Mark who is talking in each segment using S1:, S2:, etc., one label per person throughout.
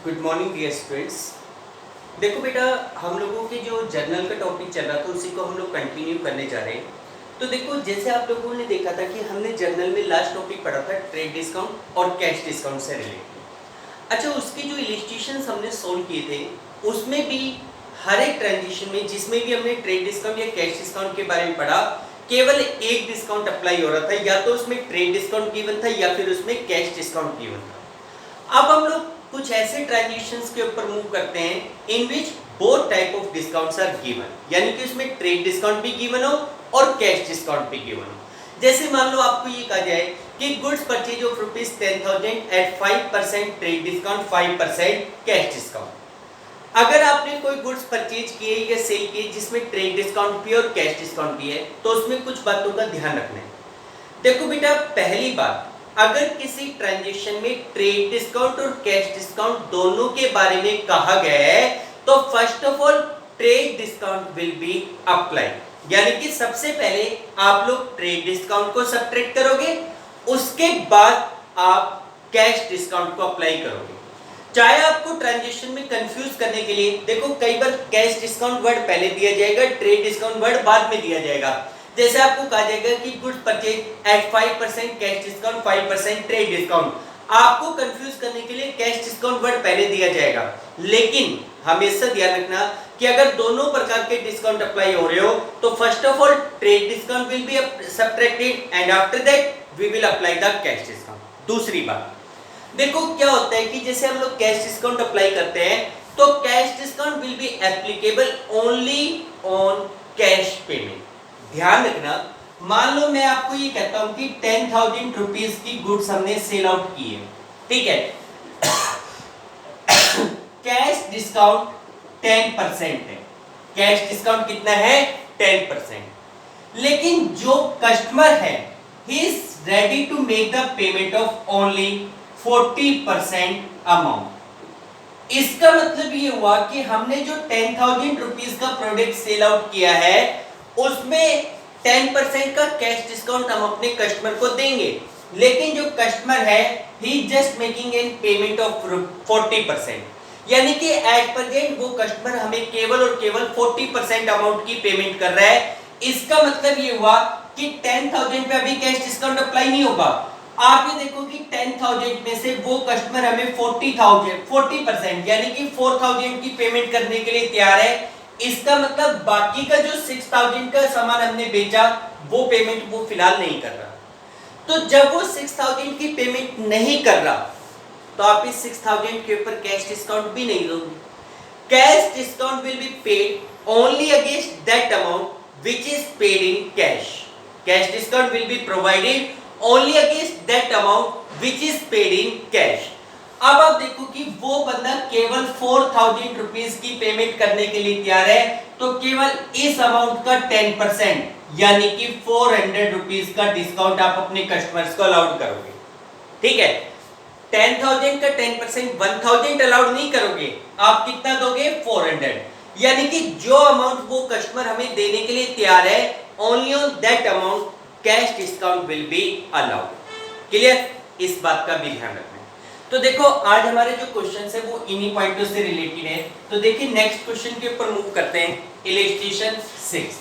S1: Good morning dear students. देखो बेटा, हम लोगों के जो जर्नल का टॉपिक चल रहा था उसी को हम लोग कंटिन्यू करने जा रहे हैं। तो देखो, जैसे आप लोगों ने देखा था कि हमने जर्नल में लास्ट टॉपिक पढ़ा था ट्रेड डिस्काउंट और कैश डिस्काउंट से रिलेटेड। अच्छा, उसके जो इलिस्ट्रेशंस हमने सोल्व किए थे उसमें भी हर एक ट्रांजिशन में जिसमें भी हमने ट्रेड डिस्काउंट या कैश डिस्काउंट के बारे में पढ़ा, केवल एक डिस्काउंट अप्लाई हो रहा था, या तो उसमें ट्रेड डिस्काउंट गिवन था या फिर उसमें कैश डिस्काउंट गिवन था। अब हम लोग कुछ ऐसे ट्रांजिशंस के ऊपर मूव करते हैं in which both type of discounts are given, यानी कि उसमें ट्रेड डिस्काउंट भी गिवन हो और कैश डिस्काउंट भी गिवन हो। जैसे मान लो आपको ये कहा जाए कि goods purchase of ₹10,000 at 5% trade discount, 5% cash discount. अगर आपने कोई गुड्स परचेज किए या सेल किए जिसमें ट्रेड डिस्काउंट भी और कैश डिस्काउंट भी है, तो उसमें कुछ बातों का ध्यान रखना है। देखो बेटा, पहली बात, अगर किसी ट्रांजैक्शन में ट्रेड डिस्काउंट और कैश डिस्काउंट दोनों के बारे में कहा गया है, तो first of all trade discount will be applied, यानी कि सबसे पहले आप लोग ट्रेड डिस्काउंट को सब्ट्रैक्ट करोगे, उसके बाद आप कैश डिस्काउंट को अप्लाई करोगे। चाहे आपको ट्रांजैक्शन में कंफ्यूज करने के लिए, देखो कई बार कैश डिस्काउंट वर्ड पहले दिया जाएगा, ट्रेड डिस्काउंट वर्ड बाद में दिया जाएगा। जैसे आपको कहा जाएगा कि goods purchase at 5% cash discount, 5% trade discount, आपको कंफ्यूज करने के लिए कैश डिस्काउंट वर्ड पहले दिया जाएगा। लेकिन हमेशा ध्यान रखना कि अगर दोनों प्रकार के डिस्काउंट अप्लाई हो रहे हो, तो first of all trade discount will be subtracted and after that we will apply the cash discount. दूसरी बात, देखो क्या होता है कि जैसे हम लोग कैश डिस्काउंट अप्लाई करते हैं, तो cash discount will be applicable only on cash payment. ध्यान रखना, मान लो मैं आपको ये कहता हूं कि 10,000 रुपीज की गुड्स हमने सेल आउट की है, ठीक है। कैश डिस्काउंट 10% है, कैश डिस्काउंट कितना है? 10%। लेकिन जो कस्टमर है he is ready to make the payment of only 40% amount. इसका मतलब ये हुआ कि हमने जो 10,000 रुपीज का प्रोडक्ट सेल आउट किया है उसमें 10% का कैश डिस्काउंट हम अपने कस्टमर को देंगे, लेकिन जो कस्टमर है he just making an payment of 40%, यानी कि एट प्रेजेंट वो कस्टमर हमें केवल और केवल 40% अमाउंट की पेमेंट कर रहा है। इसका मतलब ये हुआ कि 10,000 पे अभी कैश डिस्काउंट अप्लाई नहीं होगा। आप ये देखो कि 10,000 में से वो कस्टमर हमें 40% यानी कि 4,000 की पेमेंट करने के लिए तैयार है। इसका मतलब बाकी का जो 6,000 का सामान हमने बेचा वो पेमेंट वो फिलहाल नहीं कर रहा। तो जब वो 6,000 की पेमेंट नहीं कर रहा, तो आप इस 6,000 के ऊपर कैश डिस्काउंट भी नहीं दोगे। Cash discount will be paid only against that amount which is paid in cash. Cash discount will be provided only against that amount which is paid in cash. अब आप देखो कि वो बंदा केवल 4,000 रुपीज की पेमेंट करने के लिए तैयार है, तो केवल इस अमाउंट का 10% यानी कि 400 रुपीज का डिस्काउंट आप अपने कस्टमर्स को अलाउड करोगे, ठीक है। 10,000 का 10% 1,000 अलाउड नहीं करोगे, आप कितना दोगे? 400, यानी कि जो अमाउंट वो कस्टमर हमें देने के लिए तैयार है only on that amount cash discount will be allowed. Clear? इस बात का भी ध्यान रखना। तो देखो, आज हमारे जो क्वेश्चंस है वो इन्हीं पॉइंटों से रिलेटेड है। तो देखिए, नेक्स्ट क्वेश्चन के ऊपर मूव करते हैं। इलस्ट्रेशन 6।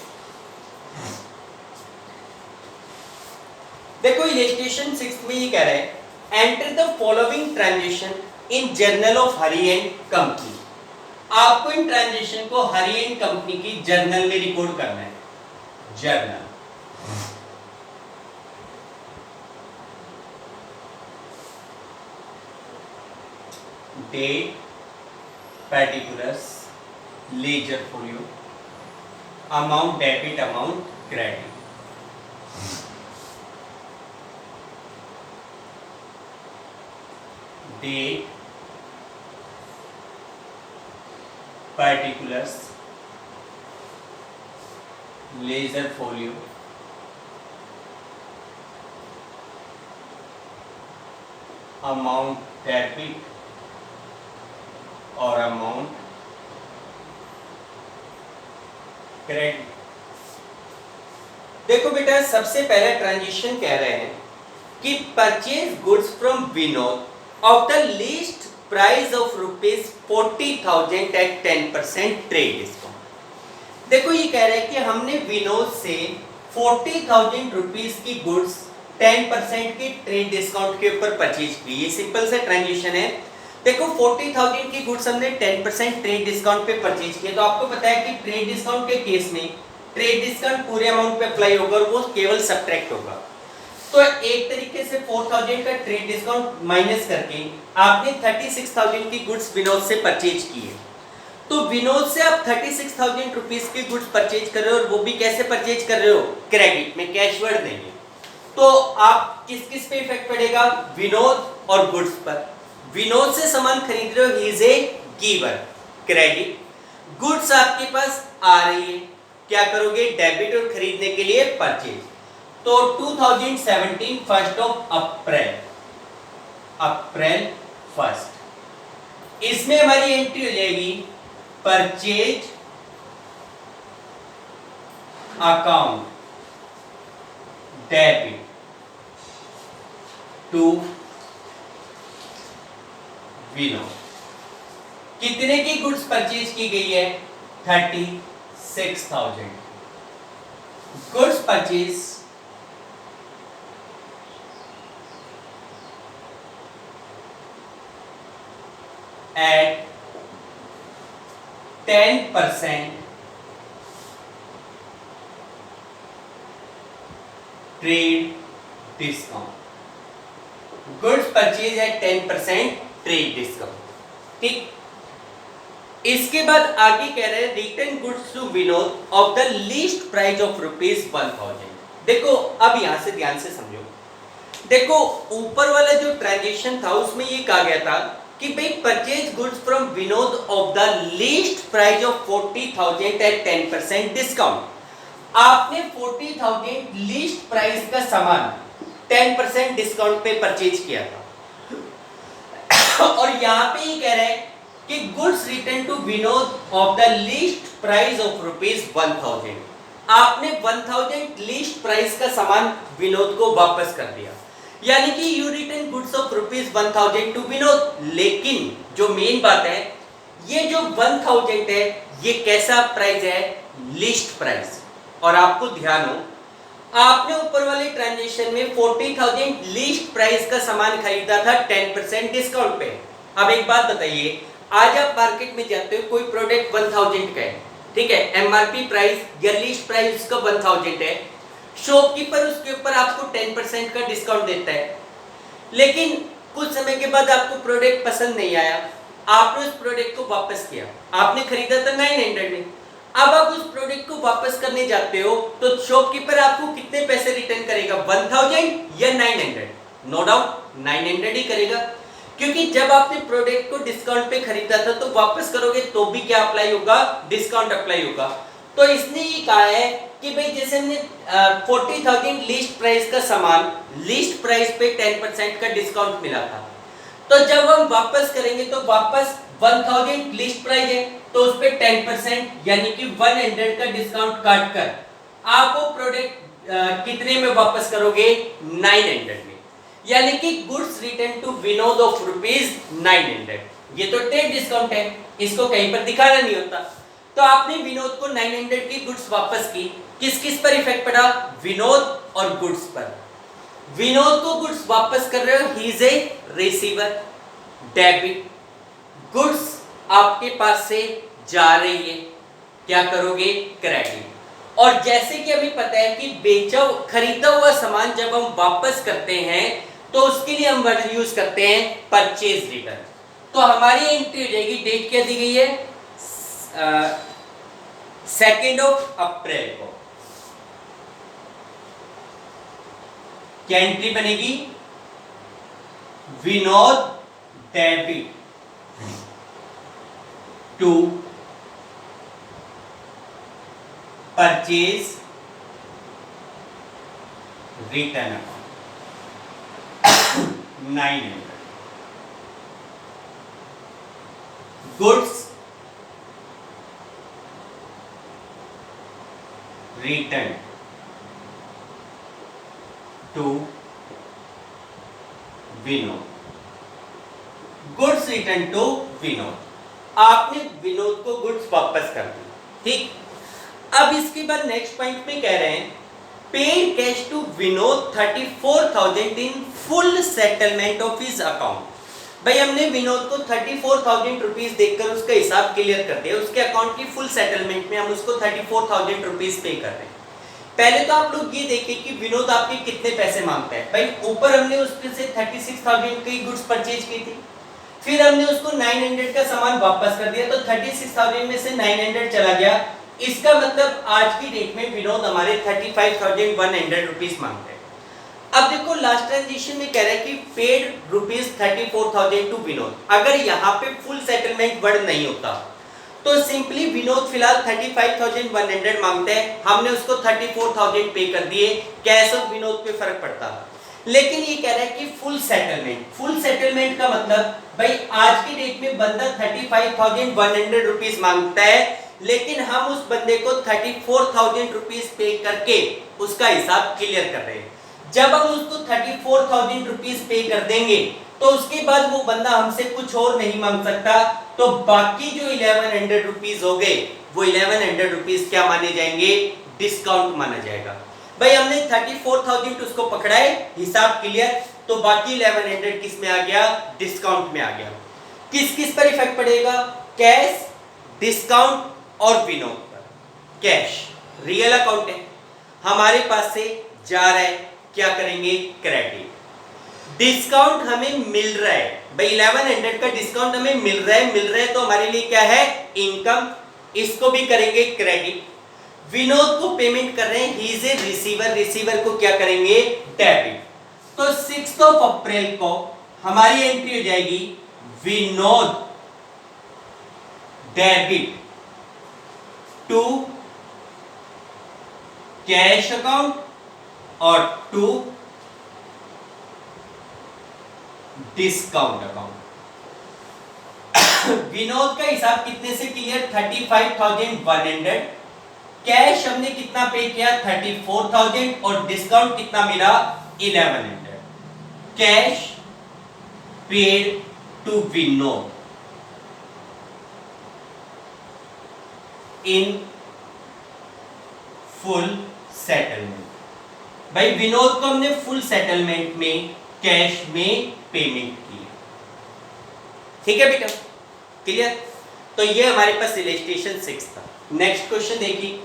S1: देखो, इलस्ट्रेशन 6 में ये कह रहा है, enter the following transaction in journal of Hari and company. आपको इन ट्रांजैक्शन को हरी एंड कंपनी की जर्नल में रिकॉर्ड करना है। Journal date, particulars, ledger folio, amount debit, amount credit। Date, particulars, ledger folio, amount debit और अमाउंट क्रेडिट। देखो बेटा, सबसे पहला ट्रांजिशन कह रहे हैं कि purchase goods from Vinod of the list price of ₹40,000 at 10% trade discount. देखो ये कह रहा है कि हमने विनोद से 40,000 रुपीज की गुड्स 10% की ट्रेड डिस्काउंट के ऊपर परचेज की। ये सिंपल सा ट्रांजेक्शन है। देखो 40,000 की गुड्स हमने 10% ट्रेड डिस्काउंट पे परचेज किया, तो आपको पता है कि ट्रेड डिस्काउंट के केस में ट्रेड डिस्काउंट पूरे अमाउंट पे अप्लाई होगा और वो केवल सब्ट्रैक्ट होगा। तो एक तरीके से 4,000 का ट्रेड डिस्काउंट माइनस करके आपने 36,000 की गुड्स विनोद से परचेज की है। तो विनोद से आप 36,000 रुपीज की गुड्स परचेज कर रहे हो और वो भी कैसे परचेज कर रहे हो? क्रेडिट में, कैश वर्ड नहीं है। तो आप किस किस पे इफेक्ट पड़ेगा? विनोद और गुड्स पर। विनोद से सामान खरीद रहे हो, he is a giver, credit. Goods आपके पास आ रही है, क्या करोगे? डेबिट, और खरीदने के लिए परचेज। तो 2017 1 अप्रैल 1 इसमें हमारी एंट्री हो जाएगी purchase account debit to Vinod. कितने की गुड्स परचेज की गई है? 36,000 goods purchase at 10% trade discount. Goods purchase at 10% trade discount. ठीक, इसके बाद आगे कह रहे हैं return goods to Vinod of the list price of ₹1,000। देखो अब यहां से ध्यान से समझो। देखो ऊपर वाला जो ट्रांजेक्शन था उसमें ये कहा गया था कि भाई purchase goods from Vinod of the list price of 40,000 at 10% discount. आपने 40,000 लीस्ट प्राइस का सामान 10% डिस्काउंट पे परचेज किया था और यहां पे ये कह रहा है कि goods return to Vinod of the list price of ₹1,000। आपने 1,000 लीस्ट प्राइस का सामान विनोद को वापस कर दिया, यानी कि you return goods of ₹1,000 to Vinod. लेकिन जो मेन बात है, ये जो 1,000 है ये कैसा प्राइस है? List price. और आपको ध्यान हो, आपने ऊपर वाले ट्रांजेक्शन में 40,000 लिस्ट प्राइस का सामान खरीदा था 10% डिस्काउंट पे। अब एक बात बताइए, आज आप मार्केट में जाते हो, कोई प्रोडक्ट 1,000 का है, ठीक है, एमआरपी प्राइस या लिस्ट प्राइस उसका 1,000 है, शॉपकीपर उसके ऊपर आपको 10% का डिस्काउंट देता है। लेकिन कुछ समय के बाद आपको प्रोडक्ट पसंद नहीं आया, आपने उस प्रोडक्ट को वापस किया, आपने खरीदा था 900 में, अब आप उस प्रोडक्ट को वापस करने जाते हो तो शॉपकीपर आपको कितने पैसे रिटर्न करेगा? 1,000 या 900? नो डाउट 900 ही करेगा, क्योंकि जब आपने प्रोडक्ट को डिस्काउंट पे खरीदा था तो वापस करोगे तो भी क्या अप्लाई होगा? डिस्काउंट अप्लाई होगा। तो इसने ये कहा है कि भाई जैसे हमने 40,000 लिस्ट प्राइस का सामान लिस्ट प्राइस पे 10% का डिस्काउंट मिला था, तो जब हम वापस करेंगे तो वापस 1,000 लिस्ट प्राइस है तो उस पे 10% यानी कि 100 का डिस्काउंट काट कर आप वो प्रोडक्ट कितने में वापस करोगे? 900 में, यानी कि goods return to Vinod of ₹900। ये तो ट्रेड डिस्काउंट है, इसको कहीं पर दिखाना नहीं होता। तो आपने विनोद को 900 की गुड्स वापस की, किस किस पर इफेक्ट पड़ा? विनोद और गुड्स पर। विनोद को गुड्स वापस कर रहे हो, he is a receiver, debit. Goods आपके पास से जा रही है, क्या करोगे? क्रेडिट। और जैसे कि हमें पता है कि बेचा खरीदा हुआ सामान जब हम वापस करते हैं तो उसके लिए हम वर्ड यूज करते हैं परचेज रिटर्न। तो हमारी एंट्री हो जाएगी, डेट क्या दी गई है? 2 अप्रैल को। क्या एंट्री बनेगी? Vinod debit to purchase return account 900। Goods return to Vinod goods return to Vinod, आपने विनोद को गुड्स वापस कर दी, ठीक। अब इसके बाद नेक्स्ट पॉइंट में कह रहे हैं paid cash to Vinod 34,000 in full settlement of his account. भाई हमने विनोद को 34,000 रुपीज देकर उसका हिसाब क्लियर कर दिया, उसके अकाउंट की फुल सेटलमेंट में हम उसको 34,000 रुपीज पे कर रहे हैं। पहले तो आप लोग ये देखिए कि विनोद आपके कितने पैसे मांगता है। भाई ऊपर हमने उसके से 36,000 की गुड्स परचेज की थी, फिर हमने उसको 900 का सामान वापस कर दिया, तो 36,000 में से 900 चला गया। इसका मतलब आज की डेट में विनोद हमारे 35,100 रुपीज मांगते हैं। अब देखो लास्ट ट्रांजेक्शन में कह रहा है कि पेड रुपीज 34,000 टू विनोद। अगर यहाँ पे फुल सेटलमेंट वर्ड नहीं होता तो सिंपली विनोद फिलहाल 35,100 मांगते हैं, हमने उसको 34,000 पे कर दिए, कैश और विनोद पे फर्क पड़ता। लेकिन ये कह रहा है कि फुल सेटलमेंट, फुल सेटलमेंट का मतलब भाई आज की डेट में बंदा 35,100 रुपीज मांगता है, लेकिन हम उस बंदे को 34,000 रुपीज पे करके उसका हिसाब क्लियर कर रहे हैं। जब हम उसको 34,000 रुपीज पे कर देंगे तो उसके बाद वो बंदा हमसे कुछ और नहीं मांग सकता, तो बाकी जो 1100 रुपीज हो गए वो 1100 रुपीज क्या माने जाएंगे, डिस्काउंट माना जाएगा। भाई हमने 34,000 उसको पकड़ा है, हिसाब क्लियर, तो बाकी 1100 किस में आ गया, डिस्काउंट में आ गया। किस किस पर इफेक्ट पड़ेगा, कैश, डिस्काउंट और विनोद पर। कैश रियल अकाउंट है, हमारे पास से जा रहा है, क्या करेंगे, क्रेडिट। डिस्काउंट हमें मिल रहा है, भाई 1100 का डिस्काउंट हमें मिल रहा है तो हमारे लिए क्या है, इनकम, इसको भी करेंगे क्रेडिट। विनोद को पेमेंट कर रहे हैं, he is a receiver, receiver को क्या करेंगे, डेबिट। तो 6 अप्रैल को हमारी एंट्री हो जाएगी Vinod debit to cash account और टू डिस्काउंट अकाउंट। विनोद का हिसाब कितने से क्लियर, 35,100, कैश हमने कितना पे किया 34,000 और डिस्काउंट कितना मिला 1100। Cash paid to Vinod in full settlement. भाई विनोद को हमने फुल सेटलमेंट में कैश में पेमेंट की, ठीक है बेटा, क्लियर। तो ये हमारे पास इलस्ट्रेशन 6 था। नेक्स्ट क्वेश्चन देखिए,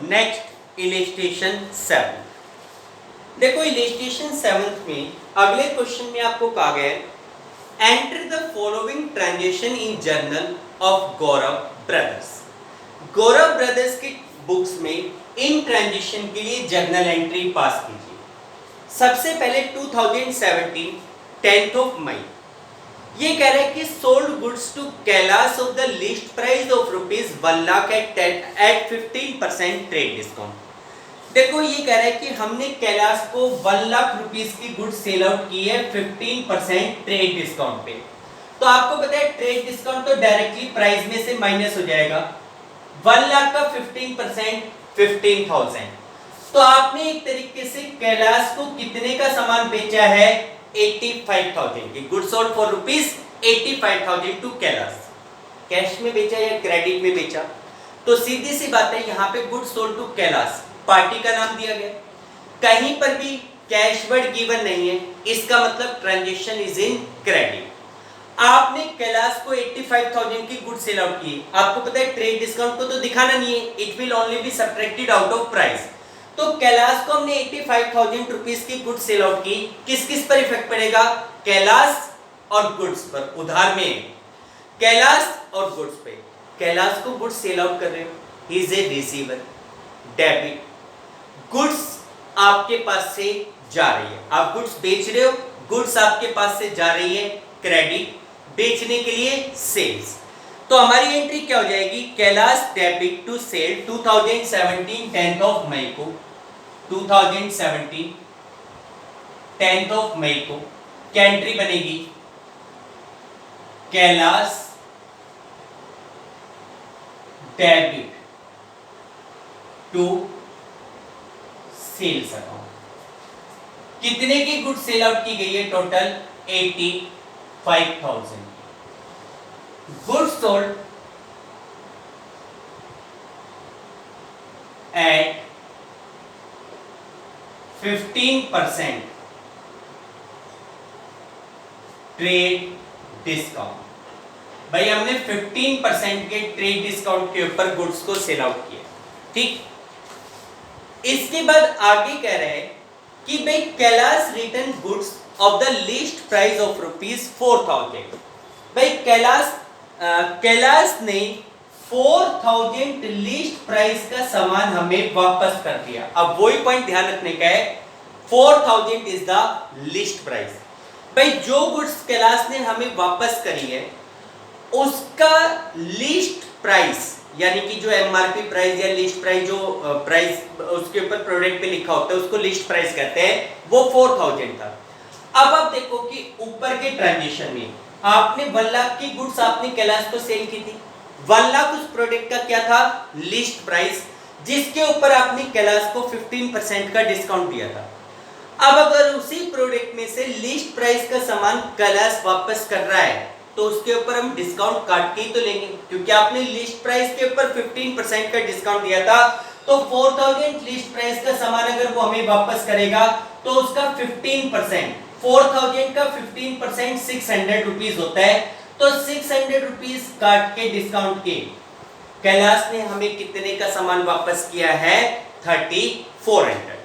S1: नेक्स्ट इलस्ट्रेशन 7। देखो इलस्ट्रेशन 7 में अगले क्वेश्चन में आपको कहा गया है enter the following transaction in journal of Gaurav brothers. Gaurav brothers की बुक्स में इन ट्रांजेक्शन के लिए जर्नल एंट्री पास कीजिए। सबसे पहले 2017 10 मई, ये कह रहा है कि sold goods to Kailash of the list price of rupees 1 lakh at 15% trade discount. देखो ये कह रहा है कि हमने कैलाश को 1 लाख रुपीस की गुड्स सेल आउट की है 15% ट्रेड डिस्काउंट पे। तो आपको पता है ट्रेड डिस्काउंट तो डायरेक्टली प्राइस में से माइनस हो जाएगा, 1 लाख का 15% 15,000। तो आपने एक तरीके से कैलाश को कितने का सामान बेचा है, 85,000 की goods sold for rupees 85,000 to Kailash. Cash में बेचा या क्रेडिट में बेचा, तो सीधी सी बात है यहाँ पे goods sold to Kailash, party का नाम दिया गया, कहीं पर भी कैश वर्ड गिवन नहीं है, इसका मतलब ट्रांजैक्शन इज इन क्रेडिट। आपने कैलाश को 85,000 की गुड्स सेल आउट की, आपको पता है ट्रेड डिस्काउंट को तो दिखाना नहीं है, it will only be subtracted out of price. तो कैलाश को हमने 85,000 रुपीस की गुड्स सेल आउट की, किस किस पर इफेक्ट पड़ेगा, कैलाश और गुड्स पर। उधार में कैलाश और गुड्स पे, कैलाश को गुड्स सेल आउट कर रहे हो, he is a receiver, debit, goods आपके पास से जा रही है, आप गुड्स बेच रहे हो, गुड्स आपके पास से जा रही है, क्रेडिट, बेचने के लिए सेल्स। तो हमारी एंट्री क्या हो जाएगी, Kailash debit to sale 2017 10th of मई को, 2017 10th ऑफ मई को क्या एंट्री बनेगी, Kailash debit to sales account. कितने की गुड्स सेल आउट की गई है, total 85,000 goods sold at 15% trade discount. भाई हमने 15% के ट्रेड डिस्काउंट के ऊपर गुड्स को सेल आउट किया, ठीक। इसके बाद आगे कह रहे हैं कि भाई Kailash return goods of the list price of ₹4,000। भाई कैलाश ने 4,000 लिस्ट प्राइस का सामान हमें वापस कर दिया। अब वही पॉइंट ध्यान रखने का है, 4,000 इज द लिस्ट प्राइस। भाई जो गुड्स कैलाश ने हमें वापस करी है उसका लिस्ट प्राइस, यानी कि जो एमआरपी प्राइस या लिस्ट प्राइस, जो प्राइस उसके ऊपर प्रोडक्ट पे लिखा होता है उसको लिस्ट प्राइस कहते हैं, वो 4,000 था। अब आप देखो कि ऊपर के ट्रांजिशन में आपने 1 लाख की गुड्स आपने कैलाश को सेल की थी। 1 लाख उस प्रोडक्ट का क्या था, लिस्ट प्राइस, जिसके ऊपर आपने कैलाश को 15% का डिस्काउंट दिया था। अब अगर उसी प्रोडक्ट में से लिस्ट प्राइस का सामान कैलाश वापस कर रहा है तो उसके ऊपर हम डिस्काउंट काट के ही तो लेंगे, क्योंकि आपने लिस्ट प्राइस के ऊपर 15% का डिस्काउंट दिया था। तो 4,000 लिस्ट प्राइस का सामान अगर वो हमें वापस करेगा तो उसका 15%, 4,000 का 15% 600 रुपीज होता है। तो 600 रुपीज काट के डिस्काउंट के कैलाश ने हमें कितने का सामान वापस किया है, 3,400।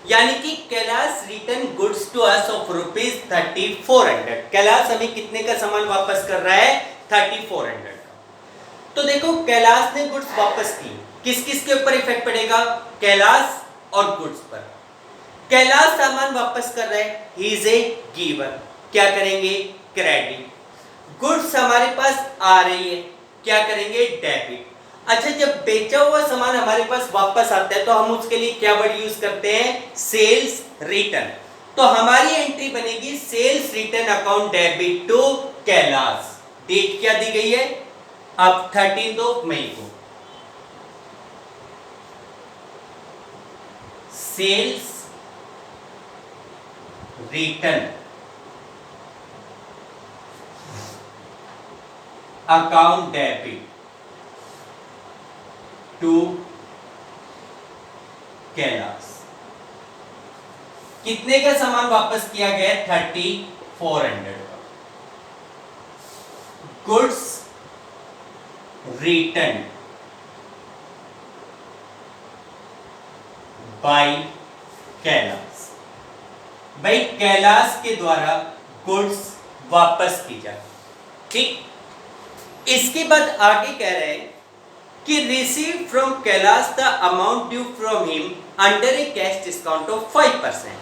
S1: यानी कि Kailash return goods to us of ₹3,400। Kailash हमें कितने का सामान वापस कर रहा है, 3,400 का। तो देखो कैलाश ने गुड्स वापस की, किस किस के ऊपर इफेक्ट पड़ेगा, कैलाश और गुड्स पर। कैलाश सामान वापस कर रहा है, ही इज ए गिवर, क्या करेंगे, क्रेडिट। गुड्स हमारे पास आ रही है, क्या करेंगे, डेबिट। अच्छा, जब बेचा हुआ सामान हमारे पास वापस आता है तो हम उसके लिए क्या वर्ड यूज करते हैं, सेल्स रिटर्न। तो हमारी एंट्री बनेगी sales return account debit to Kailash. Date क्या दी गई है, अब 13 मई को। Sales return account debit to Kailash. कितने का सामान वापस किया गया, 3,400 का। Goods return by Kailash. भाई कैलाश के द्वारा गुड्स वापस की जाए, ठीक। इसके बाद आगे कह रहे हैं कि receive from Kailash the amount due from him under A cash discount of 5%।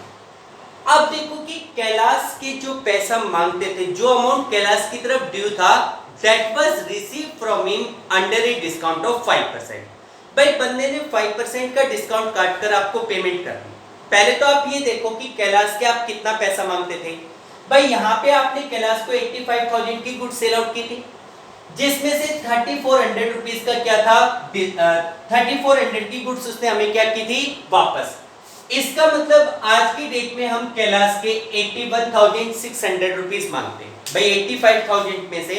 S1: अब देखो कि कैलाश के जो पैसा मांगते थे, जो अमाउंट कैलाश की तरफ ड्यू था, that was receive from him under a discount of 5%। भाई बंदे ने 5% का डिस्काउंट काटकर आपको पेमेंट कर दी। पहले तो आप ये देखो कि कैलाश के आप कितना पैसा मांगते थे। भाई यहाँ पे आपने कैलाश को 85,000 की गुड्स सेल आउट की थी, जिसमें से 3,400 रुपीज का क्या था, 3,400 की गुड्स उसने हमें क्या की थी, वापस। इसका मतलब आज की डेट में हम कैलाश के 81,600 रुपीज मांगते हैं। भाई 85,000 में से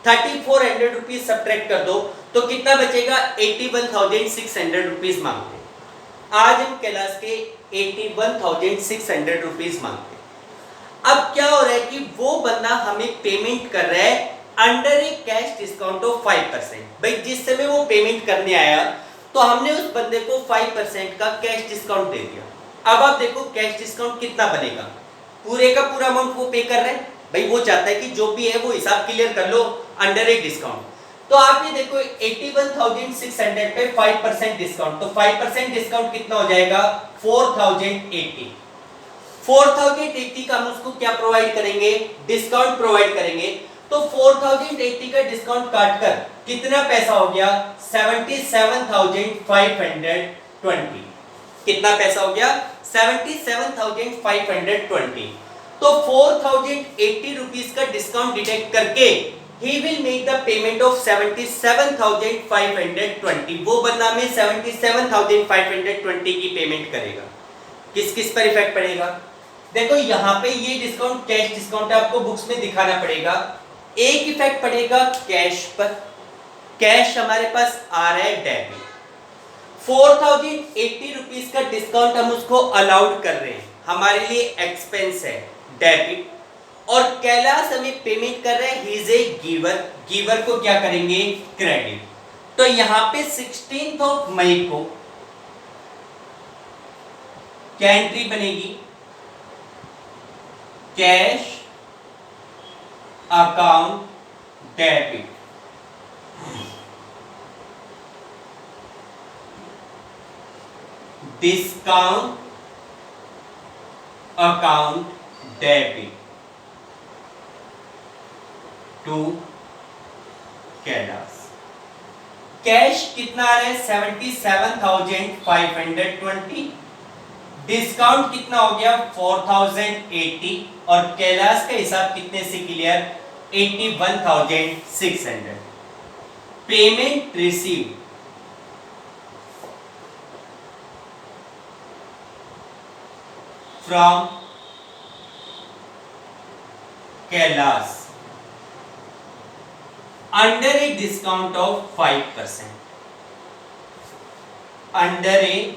S1: 3,400 रुपीज सब्ट्रैक्ट कर दो तो कितना बचेगा, 81,600 रुपीज मांगते हैं। आज हम कैलाश के 81,600 रुपीज मांगते हैं। अब क्या हो रहा है कि वो बंदा हमें पेमेंट कर रहा है under A cash discount of 5%। भाई जिस समय वो पेमेंट करने आया तो हमने उस बंदे को 5% का कैश डिस्काउंट दे दिया। अब आप देखो कैश डिस्काउंट कितना बनेगा, पूरे का पूरा अमाउंट वो पे कर रहे हैं। भाई वो चाहता है कि जो भी है वो हिसाब क्लियर कर लो अंडर ए डिस्काउंट। तो आप ये देखो 81,600 पे 5% डिस्काउंट, तो 5% डिस्काउंट कितना हो जाएगा, 4,080। 4,080 का हम उसको क्या प्रोवाइड करेंगे, डिस्काउंट प्रोवाइड करेंगे। तो 4080 का डिस्काउंट काटकर कितना पैसा हो गया? 77,520। कितना पैसा हो गया? 77,520। तो 4080 रुपीस का डिस्काउंट डिडक्ट करके he will make the payment of 77,520। वो बदला में 77,520 की पेमेंट करेगा। किस किस पर इफेक्ट पड़ेगा? देखो यहाँ पे ये डिस्काउंट कैश डिस्काउंट आपको बुक्स में दिखाना पड़ेगा। एक इफेक्ट पड़ेगा कैश पर, कैश हमारे पास आ रहा है डेबिट। 4080 रुपीस का डिस्काउंट हम उसको अलाउड कर रहे हैं, हमारे लिए एक्सपेंस है डेबिट, और कैलाश हमें पेमेंट कर रहा है, he is a giver. Giver को क्या करेंगे? क्रेडिट। तो यहां पे 16 मई को क्या एंट्री बनेगी? Cash account debit. Discount account debit to Kailash. Cash कितना आ रहा है? 77,520। डिस्काउंट कितना हो गया? 4080। और कैलाश का हिसाब कितने से clear? 81,600। Payment receive from Kailash under a discount of 5%, under a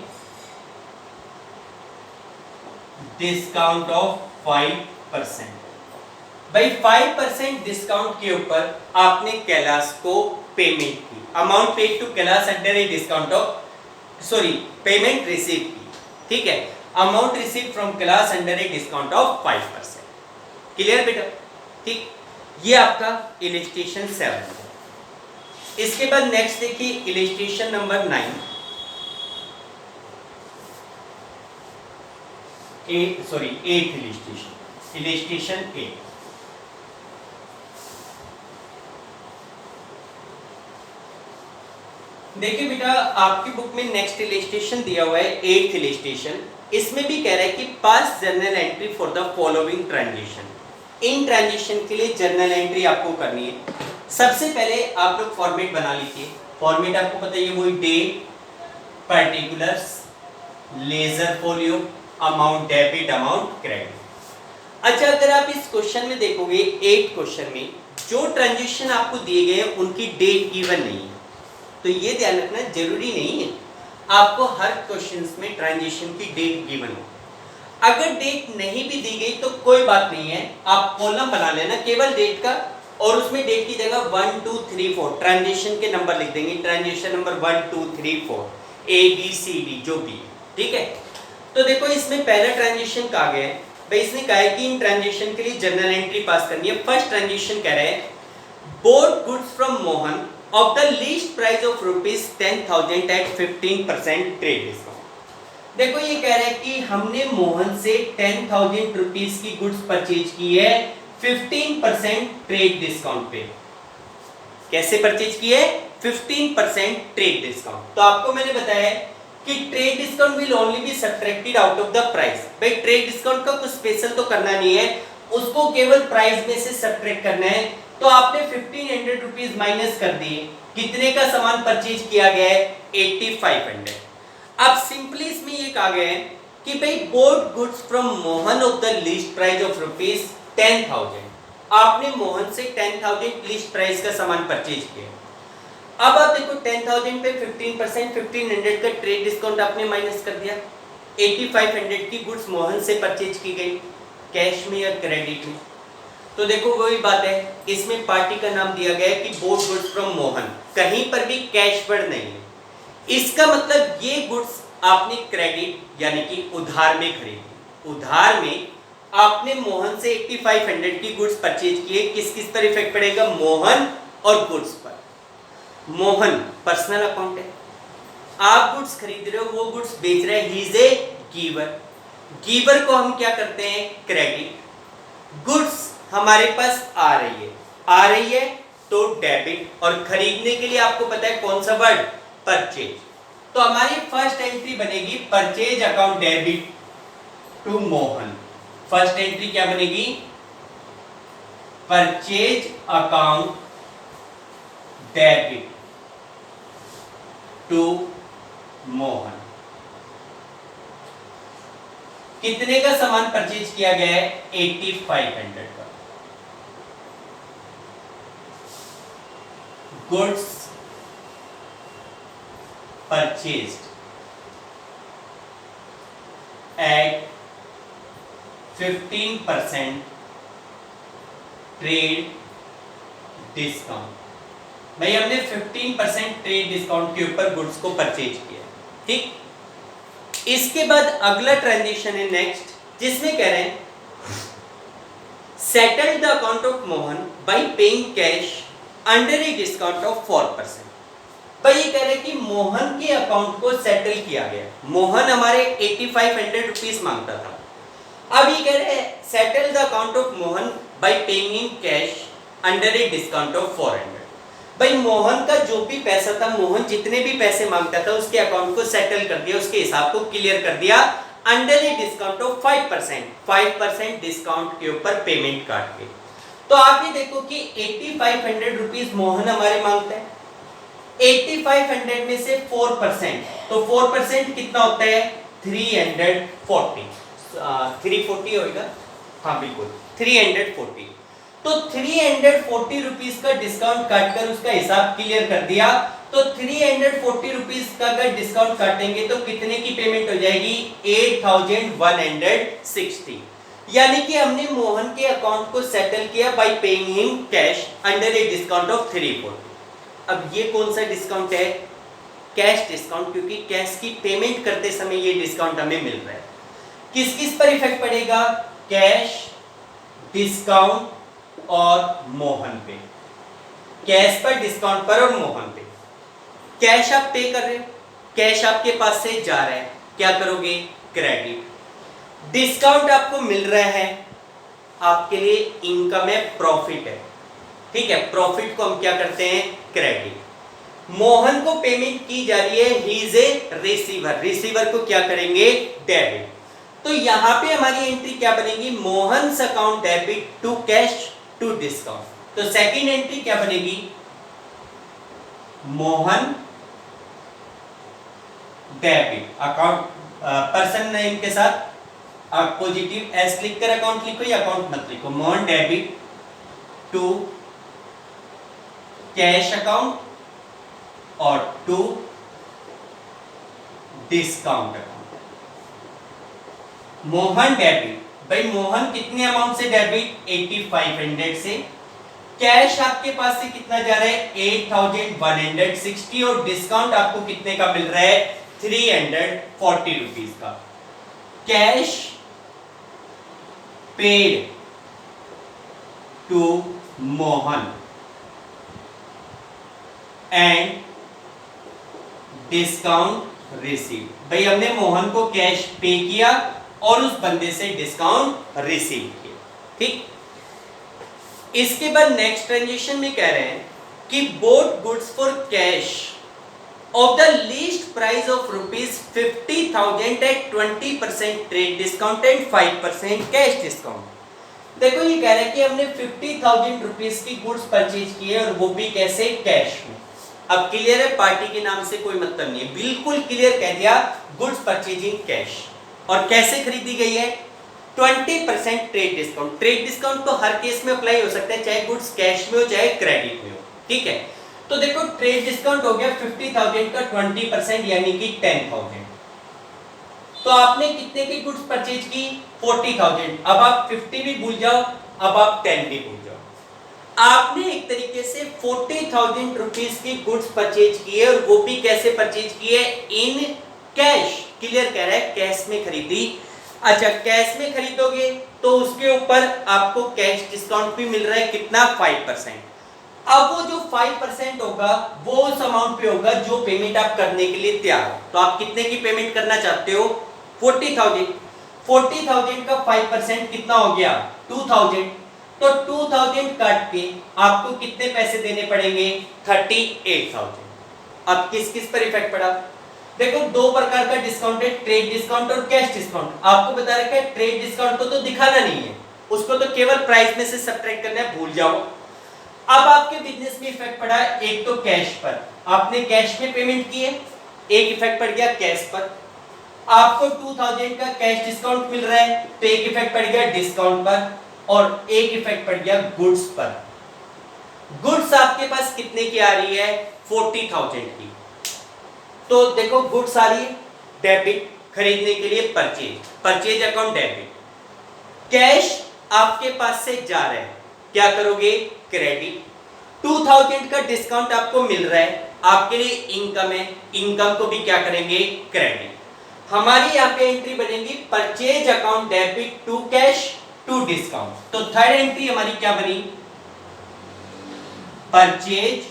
S1: discount of 5%। भाई 5% डिस्काउंट के ऊपर आपने कैलाश को पेमेंट की, amount paid to Kailash under a discount of, sorry payment receive की, ठीक है, amount receive from Kailash under a discount of 5%। Clear बेटा? ठीक, ये आपका इलस्ट्रेशन 7 है। इसके बाद नेक्स्ट देखिए इलस्ट्रेशन नंबर 9, एट इलस्ट्रेशन 8। देखिए बेटा आपकी बुक में नेक्स्ट इलस्ट्रेशन दिया हुआ है 8th इलस्ट्रेशन। इसमें भी कह रहा है कि पास journal entry for the following transition. In transition के लिए जर्नल एंट्री आपको करनी है। सबसे पहले आप लोग फॉर्मेट बना लीजिए। फॉर्मेट आपको पता है वही date, particulars, ledger folio, amount debit, amount credit. अच्छा अगर आप इस क्वेश्चन में देखोगे 8 क्वेश्चन में जो ट्रांजिशन आपको दिए गए हैं उनकी डेट गिवन नहीं है, तो ये ध्यान रखना जरूरी नहीं है आपको हर क्वेश्चन में ट्रांजिशन की डेट गिवन हो। अगर डेट नहीं भी दी गई तो कोई बात नहीं है, आप कॉलम बना लेना केवल डेट का, और उसमें डेट की जगह 1 2 3 4 ट्रांजिशन के नंबर लिख देंगे। ट्रांजिशन नंबर 1 2 3 4 ABCD जो भी, ठीक है। तो देखो इसमें पहला ट्रांजिशन कहा गया है भाई, इसने कहा है कि इन ट्रांजिशन के लिए जर्नल एंट्री पास करनी है। फर्स्ट ट्रांजिशन कह रहे हैं bought goods from Mohan of the list price of ₹10,000 at 15% trade discount. देखो ये कह रहा है कि हमने मोहन से 10,000 रुपीस की गुड्स परचेज की है 15% ट्रेड डिस्काउंट पे। कैसे परचेज की है? 15% ट्रेड डिस्काउंट। तो आपको मैंने बताया कि trade discount will only be subtracted out of the price. भाई ट्रेड डिस्काउंट का कुछ स्पेशल तो करना नहीं है, उसको केवल प्राइस में से सब्ट्रैक्ट करना है। तो आपने 1500 रुपीज माइनस कर दिए, कितने का सामान परचेज किया गया है? 8500। अब सिंपली इसमें ये कहा गया है कि भाई board goods from Mohan of the list price of ₹10,000। आपने मोहन से 10,000 लीस्ट प्राइस का सामान परचेज किया। अब आप देखो 10,000 पे 15% 1500 का ट्रेड डिस्काउंट आपने माइनस कर दिया। 8500 की गुड्स मोहन से परचेज की गई, कैश में या क्रेडिट में। तो देखो वही बात है, इसमें पार्टी का नाम दिया गया है कि बोर्ड गुड्स फ्रॉम मोहन, कहीं पर भी कैश वर्ड नहीं है। इसका मतलब ये गुड्स आपने क्रेडिट यानी कि उधार में खरीदी। उधार में आपने मोहन से 8500 की गुड्स परचेज किए। किस किस पर इफेक्ट पड़ेगा? मोहन और गुड्स पर। मोहन पर्सनल अकाउंट है, आप गुड्स खरीद रहे हो, वो गुड्स बेच रहे हैं, he is a giver. Giver को हम क्या करते हैं? क्रेडिट। गुड्स हमारे पास आ रही है, आ रही है तो डेबिट, और खरीदने के लिए आपको पता है कौन सा वर्ड, परचेज। तो हमारी फर्स्ट एंट्री बनेगी purchase account debit to Mohan. First entry क्या बनेगी, purchase account debit to Mohan. कितने का सामान परचेज किया गया है, 8500 का। Goods purchased at 15% trade discount. भाई हमने 15% ट्रेड डिस्काउंट के ऊपर गुड्स को परचेज किया, ठीक। इसके बाद अगला ट्रांजेक्शन है नेक्स्ट, जिसमें कह रहे हैं settle the account of Mohan bye paying cash under a discount of 4%। भाई ये कह रहे हैं कि मोहन के अकाउंट को सेटल किया गया। मोहन हमारे 8500 रुपीज मांगता था, अब ये कह रहे हैं settle the account of Mohan bye paying in cash under a discount of 400। भाई मोहन का जो भी पैसा था, मोहन जितने भी पैसे मांगता था उसके अकाउंट को सेटल कर दिया, उसके हिसाब को क्लियर कर दिया under a discount of 5% discount के ऊपर पेमेंट काट के। तो आप ये देखो कि 8500 रुपीज मोहन हमारे मांगता है, 8500 में से 4%, तो 4% कितना होता है, 340 होगा, हाँ बिल्कुल 340। तो 340 रुपीज का डिस्काउंट काटकर उसका हिसाब क्लियर कर दिया। तो 340 रुपीज का अगर डिस्काउंट काटेंगे तो कितने की पेमेंट हो जाएगी, 8160। यानी कि हमने मोहन के अकाउंट को सेटल किया bye paying him cash under a discount of 340। अब ये कौन सा डिस्काउंट है, कैश डिस्काउंट, क्योंकि कैश की पेमेंट करते समय ये डिस्काउंट हमें मिल रहा है। किस किस पर इफेक्ट पड़ेगा, कैश, डिस्काउंट और मोहन पे। कैश पर, डिस्काउंट पर और मोहन पे। कैश आप पे कर रहे हो, कैश आपके पास से जा रहा है, क्या करोगे, क्रेडिट। डिस्काउंट आपको मिल रहा है, आपके लिए इनकम है, प्रॉफिट है, ठीक है, प्रॉफिट को हम क्या करते हैं, क्रेडिट। मोहन को पेमेंट की जा रही है, he is a receiver, receiver को क्या करेंगे, डेबिट। तो यहां पे हमारी एंट्री क्या बनेगी, Mohan's account debit to cash to discount. तो सेकंड एंट्री क्या बनेगी, Mohan debit account, person name के साथ आप पॉजिटिव एस लिखकर अकाउंट लिखो या अकाउंट मत लिखो, Mohan debit to cash account और to discount account. Mohan debit, भाई मोहन कितने अमाउंट से डेबिट, 8500 से। कैश आपके पास से कितना जा रहा है, 8160, और डिस्काउंट आपको कितने का मिल रहा है, 340 रुपीज का। Cash paid to Mohan and discount receive. भाई हमने मोहन को कैश पे किया और उस बंदे से डिस्काउंट रिसीव किया, ठीक। इसके बाद नेक्स्ट ट्रांजेक्शन में कह रहे हैं कि bought goods for cash of the list price of ₹50,000 at 20% trade discount and 5% cash discount. देखो ये कह रहा है कि हमने 50,000 रुपीज की गुड्स परचेज की है और वो भी कैसे, कैश में। अब क्लियर है, पार्टी के नाम से कोई मतलब नहीं है, बिल्कुल क्लियर कह दिया, गुड्स परचेजिंग कैश। और कैसे खरीदी गई है, 20% ट्रेड डिस्काउंट। ट्रेड डिस्काउंट तो हर केस में अप्लाई हो सकता है, चाहे गुड्स कैश में हो चाहे क्रेडिट में हो, ठीक है। तो देखो ट्रेड डिस्काउंट हो गया 50,000 का 20% यानी कि 10,000। तो आपने कितने की गुड्स परचेज की, 40,000। अब आप 50 भी भूल जाओ, अब आप 10 भी भूल जाओ। आपने एक तरीके से 40,000 रुपीज की गुड्स परचेज की है, और वो भी कैसे परचेज की है, इन कैश। क्लियर कह रहा है, कैश में खरीदी। अच्छा, कैश में खरीदोगे तो उसके ऊपर आपको कैश डिस्काउंट भी मिल रहा है, कितना, 5%। अब वो जो 5% होगा वो उस अमाउंट पे होगा जो पेमेंट आप करने के लिए तैयार हो। तो आप कितने की पेमेंट करना चाहते हो, 40,000। 40,000 का 5% कितना हो गया, 2,000। तो 2000 काट के आपको कितने पैसे देने पड़ेंगे? 38,000। अब किस किस पर इफेक्ट पड़ा? देखो दो प्रकार का डिस्काउंट है, ट्रेड डिस्काउंट और कैश डिस्काउंट। आपको बता रखा है ट्रेड डिस्काउंट को तो दिखाना नहीं है, उसको तो केवल प्राइस में से सब्ट्रैक्ट करना है, भूल जाओ। अब आपके बिजनेस में इफेक्ट पड़ा एक तो कैश पर, आपने कैश में पेमेंट की है, एक इफेक्ट पड़ गया कैश पर। आपको 2000 का कैश डिस्काउंट मिल रहा है तो एक इफेक्ट पड़ गया डिस्काउंट पर, और एक इफेक्ट पड़ गया गुड्स पर। गुड्स आपके पास कितने की आ रही है? 40,000 की। तो देखो गुड्स आ रही है डेबिट, खरीदने के लिए purchase, purchase account debit. Cash आपके पास से जा रहा है, क्या करोगे? क्रेडिट। 2000 का डिस्काउंट आपको मिल रहा है, आपके लिए इनकम है, इनकम को भी क्या करेंगे? क्रेडिट। हमारी यहाँ पे एंट्री बनेगी purchase account debit to cash to discount. तो थर्ड एंट्री हमारी क्या बनी? Purchase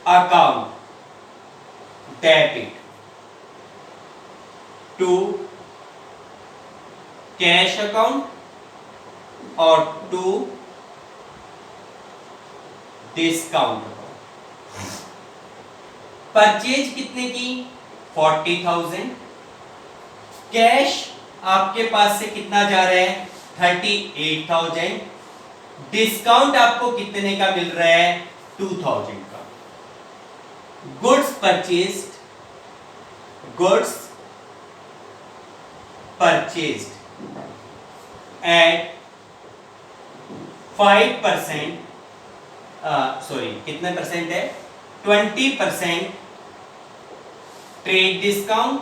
S1: account debit to cash account और टू डिस्काउंट। परचेज कितने की? 40,000। कैश आपके पास से कितना जा रहा है? 38,000। डिस्काउंट आपको कितने का मिल रहा है? 2,000 का। Goods purchased, goods purchased at 5%, sorry कितने परसेंट है? 20% trade discount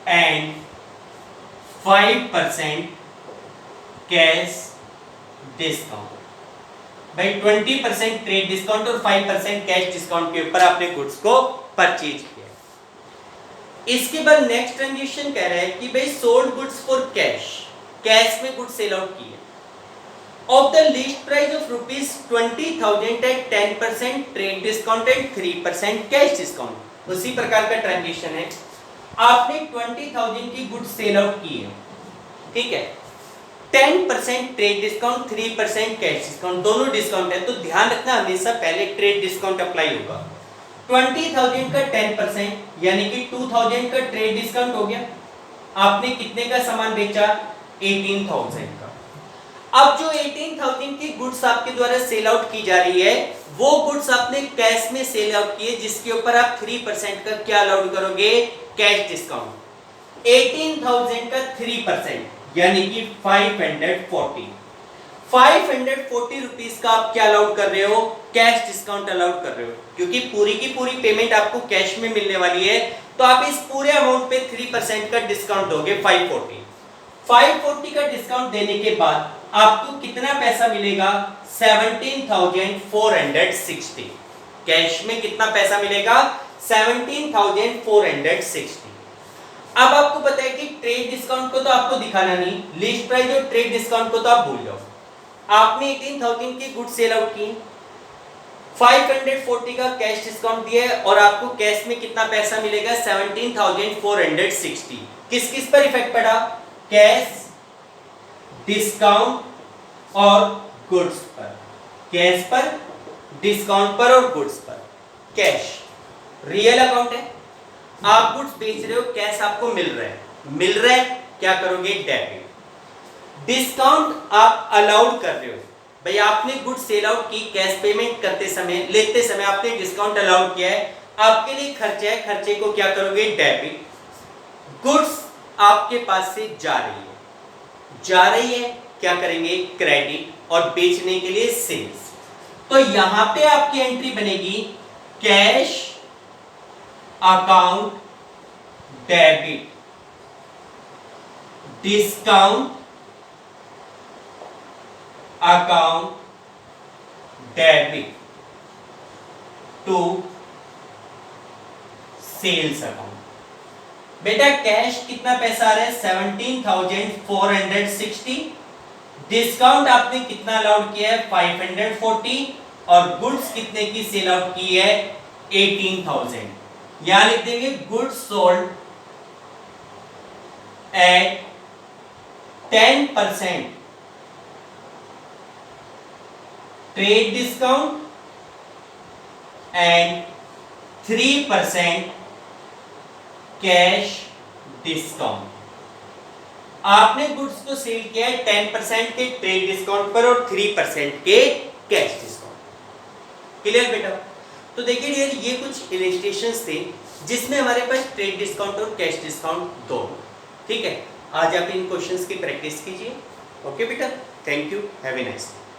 S1: and 5% cash discount. भाई 20% ट्रेड डिस्काउंट और 5% कैश डिस्काउंट के ऊपर आपने गुड्स को परचेज किया। इसके बाद नेक्स्ट ट्रांजेक्शन कह रहा है कि भाई sold goods for cash, cash में गुड्स सेल आउट किए of the list price of ₹20,000 at 10% trade discount and 3% cash discount. उसी प्रकार का ट्रांजेक्शन है, आपने 20,000 की गुड्स सेल आउट की है, ठीक है, 10% ट्रेड डिस्काउंट, 3% कैश डिस्काउंट, दोनों डिस्काउंट है। तो ध्यान रखना हमेशा पहले ट्रेड डिस्काउंट अप्लाई होगा। 20,000 का 10% यानी कि 2,000 का ट्रेड डिस्काउंट हो गया। आपने कितने का सामान बेचा? 18,000 का। अब जो 18,000 की गुड्स आपके द्वारा सेल आउट की जा रही है, वो गुड्स आपने कैश में सेल आउट की है, जिसके ऊपर आप 3% का क्या अलाउड करोगे? Cash discount. 18,000 का 3% यानी कि 540 रुपीस का आप क्या अलाउड कर रहे हो? कैश डिस्काउंट अलाउड कर रहे हो, क्योंकि पूरी की पूरी पेमेंट आपको कैश में मिलने वाली है। तो आप इस पूरे अमाउंट पे 3% का डिस्काउंट दोगे, 540 का डिस्काउंट देने के बाद आपको कितना पैसा मिलेगा? 17,460। कैश में कितना पैसा मिलेगा? 17,460। अब आपको पता है कि ट्रेड डिस्काउंट को तो आपको दिखाना नहीं, लिस्ट प्राइस और ट्रेड डिस्काउंट को तो आप भूल जाओ। आपने 18,000 की गुड्स सेल आउट की, 540 का कैश डिस्काउंट दिया है और आपको कैश में कितना पैसा मिलेगा? 17,460। किस किस पर इफेक्ट पड़ा? कैश, डिस्काउंट और गुड्स पर। कैश पर, डिस्काउंट पर और गुड्स पर। कैश रियल अकाउंट है, आप गुड्स बेच रहे हो, कैश आपको मिल रहा है, क्या करोगे? डेबिट। डिस्काउंट आप अलाउड कर रहे हो, भाई आपने गुड्स सेल आउट की, कैश पेमेंट करते समय, लेते समय आपने डिस्काउंट अलाउड किया है, आपके लिए खर्चा है, खर्चे को क्या करोगे? डेबिट। गुड्स आपके पास से जा रही है, क्या करेंगे? क्रेडिट। और बेचने के लिए सेल्स। तो यहां पे आपकी एंट्री बनेगी cash account debit, discount account debit to sales account. बेटा कैश कितना पैसा आ रहा है? 17,460। डिस्काउंट आपने कितना अलाउड किया है? 540। और गुड्स कितने की सेल आउट की है? 18,000। यहां लिख देंगे goods sold eight 10% trade discount and 3% cash discount. आपने गुड्स को सेल किया है 10% के ट्रेड डिस्काउंट पर और 3% के कैश डिस्काउंट। क्लियर बेटा? तो देखिए डियर, ये कुछ इलस्ट्रेशंस थे जिसमें हमारे पास ट्रेड डिस्काउंट और कैश डिस्काउंट दोनों। ठीक है, आज आप इन क्वेश्चंस की प्रैक्टिस कीजिए। ओके बेटा, thank you, have a nice day.